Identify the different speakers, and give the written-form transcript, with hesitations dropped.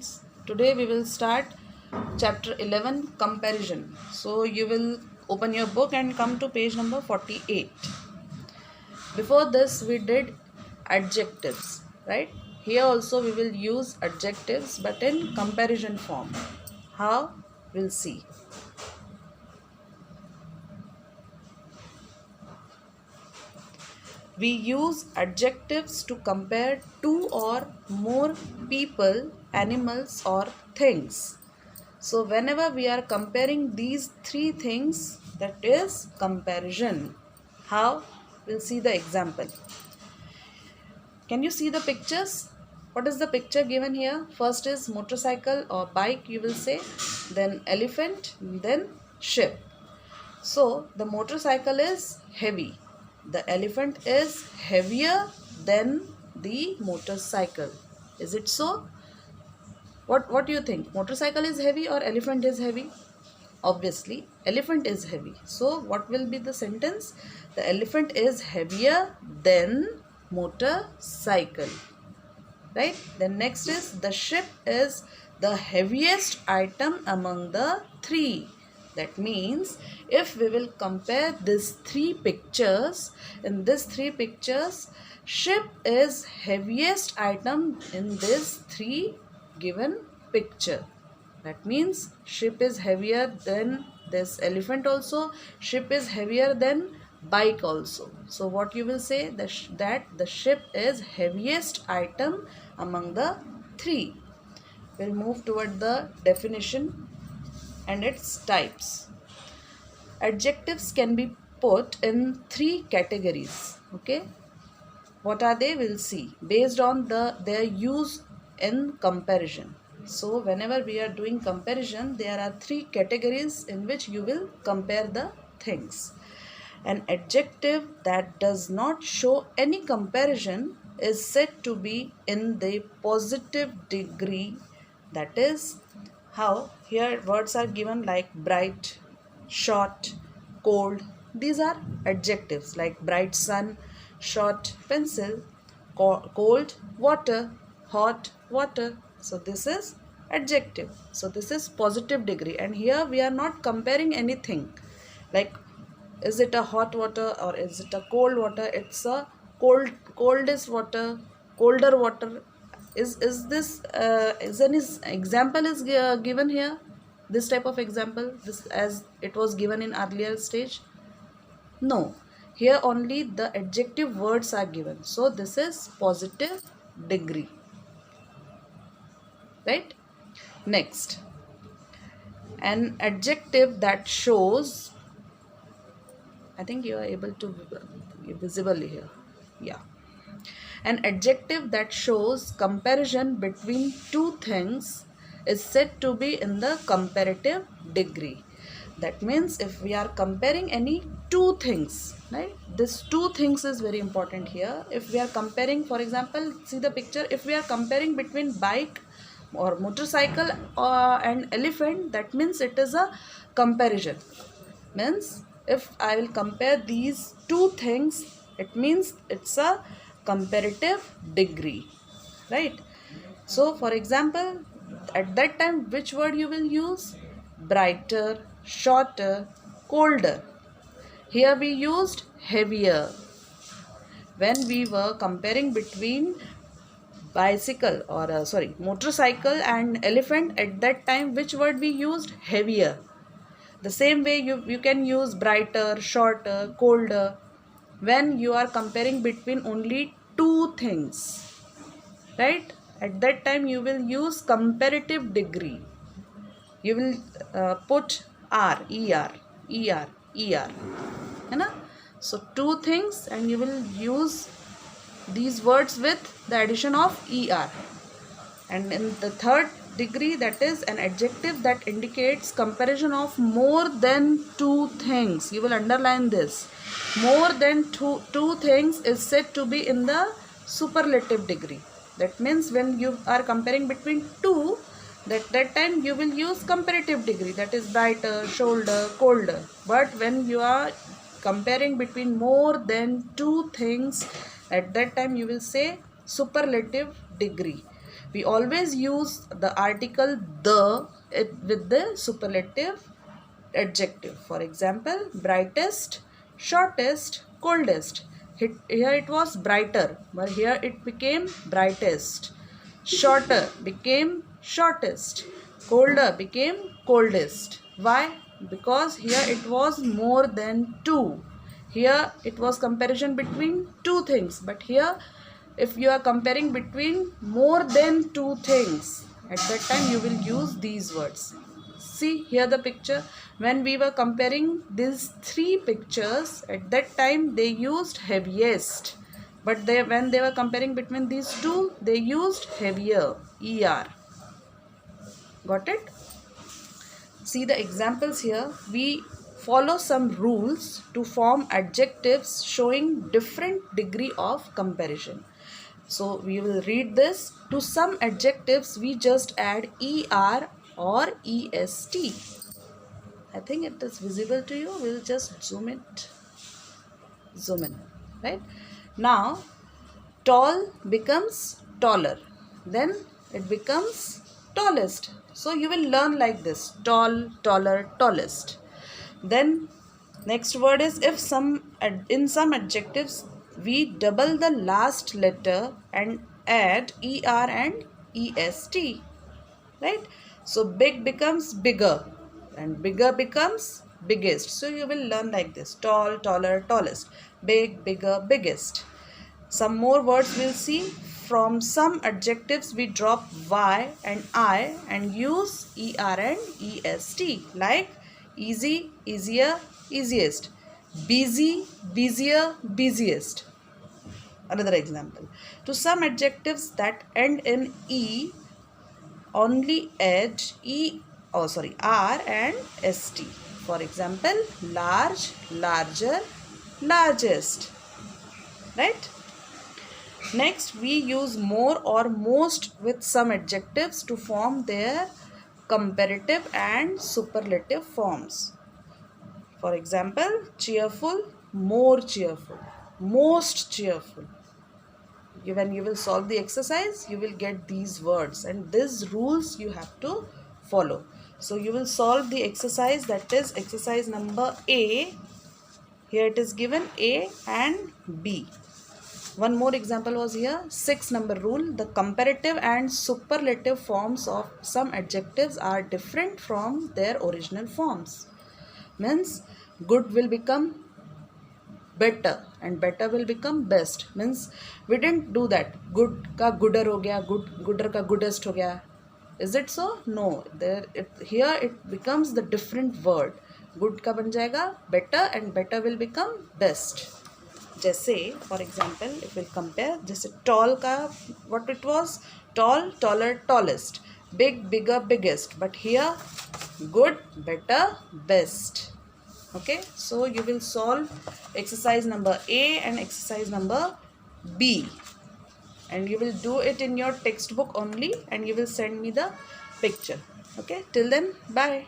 Speaker 1: students, today we will start chapter 11 comparison. So you will open your book and come to page number 48. Before this we did adjectives, right? Here also we will use adjectives but in comparison form. How? We'll see. We use adjectives to compare two or more people, animals or things. So whenever we are comparing these three things, that is comparison. How? We'll see the example. Can you see the pictures? What is the picture given here? First is motorcycle or bike, you will say, then elephant, then ship. So the motorcycle is heavy. The elephant is heavier than the motorcycle. Is it so? What do you think? Motorcycle is heavy or elephant is heavy? Obviously, elephant is heavy. So what will be the sentence? The elephant is heavier than motorcycle. Right? Then next is the ship is the heaviest item among the three. That means if we will compare these three pictures, in these three pictures, ship is heaviest item in these three given picture. That means ship is heavier than this elephant also, ship is heavier than bike also. So what you will say? That the ship is heaviest item among the three. We'll move toward the definition and its types. Adjectives can be put in three categories. Okay, what are they? We'll see based on their use in comparison. So whenever we are doing comparison, there are three categories in which you will compare the things. An adjective that does not show any comparison is said to be in the positive degree. That is how here words are given like bright, short, cold. These are adjectives like bright sun, short pencil, cold water, hot water. So this is adjective. So this is positive degree, and here we are not comparing anything like is it a hot water or is it a cold water. It's a coldest water, colder water. Is this is any example is given here? This type of example, this as it was given in earlier stage? No, here only the adjective words are given. So this is positive degree, right? Next, an adjective that shows, I think you are able to visible here. Yeah. An adjective that shows comparison between two things is said to be in the comparative degree. That means if we are comparing any two things, right? This two things is very important here. If we are comparing, for example, see the picture, if we are comparing between bike or motorcycle and elephant, that means it is a comparison. Means if I will compare these two things, it means it's a comparative degree, right? So for example, at that time which word you will use? Brighter, shorter, colder. Here we used heavier. When we were comparing between bicycle or motorcycle and elephant, at that time which word we used? Heavier. The same way you can use brighter, shorter, colder when you are comparing between only two things, right? At that time you will use comparative degree. You will put R, ER, ER, ER. So two things and you will use these words with the addition of ER. And in the third degree, that is an adjective that indicates comparison of more than two things. You will underline this. More than two things is said to be in the superlative degree. That means when you are comparing between two, that time you will use comparative degree, that is brighter, shoulder, colder. But when you are comparing between more than two things, at that time you will say superlative degree. we always use the article the with the superlative adjective. For example, brightest, shortest, coldest. Here it was brighter, but here it became brightest. Shorter became shortest. Colder became coldest. Why? Because here it was more than two. Here it was comparison between two things, but here if you are comparing between more than two things, at that time you will use these words. See here the picture. When we were comparing these three pictures, at that time they used heaviest. But when they were comparing between these two, they used heavier, ER. Got it? See the examples here. We follow some rules to form adjectives showing different degree of comparison. So we will read this. To some adjectives, we just add ER or EST. I think it is visible to you. We'll just zoom in, right? Now, tall becomes taller. Then it becomes tallest. So you will learn like this: tall, taller, tallest. Then next word is if in some adjectives we double the last letter and add ER and EST, right? So big becomes bigger and bigger becomes biggest. So you will learn like this: tall, taller, tallest, big, bigger, biggest. Some more words we'll see. From some adjectives we drop Y and I and use ER and EST, like easy, easier, easiest, busy, busier, busiest. Another example. To some adjectives that end in E, only add R and ST. For example, large, larger, largest. Right? Next, we use more or most with some adjectives to form their comparative and superlative forms. For example, cheerful, more cheerful, most cheerful. When you will solve the exercise, you will get these words, and these rules you have to follow. So you will solve the exercise, that is exercise number A. Here it is given A and B. One more example was here, 6 number rule. The comparative and superlative forms of some adjectives are different from their original forms. Means good will become better and better will become best. Means we didn't do that. Good ka gooder ho gaya, gooder ka goodest ho gaya. Is it so? No. Here it becomes the different word. Good का बन जाएगा better and better will become best. जैसे for example if we'll compare, जैसे tall का what it was, tall, taller, tallest, big, bigger, biggest, but here good, better, best. Okay, so you will solve exercise number A and exercise number B, and you will do it in your textbook only, and you will send me the picture. Okay, till then, bye.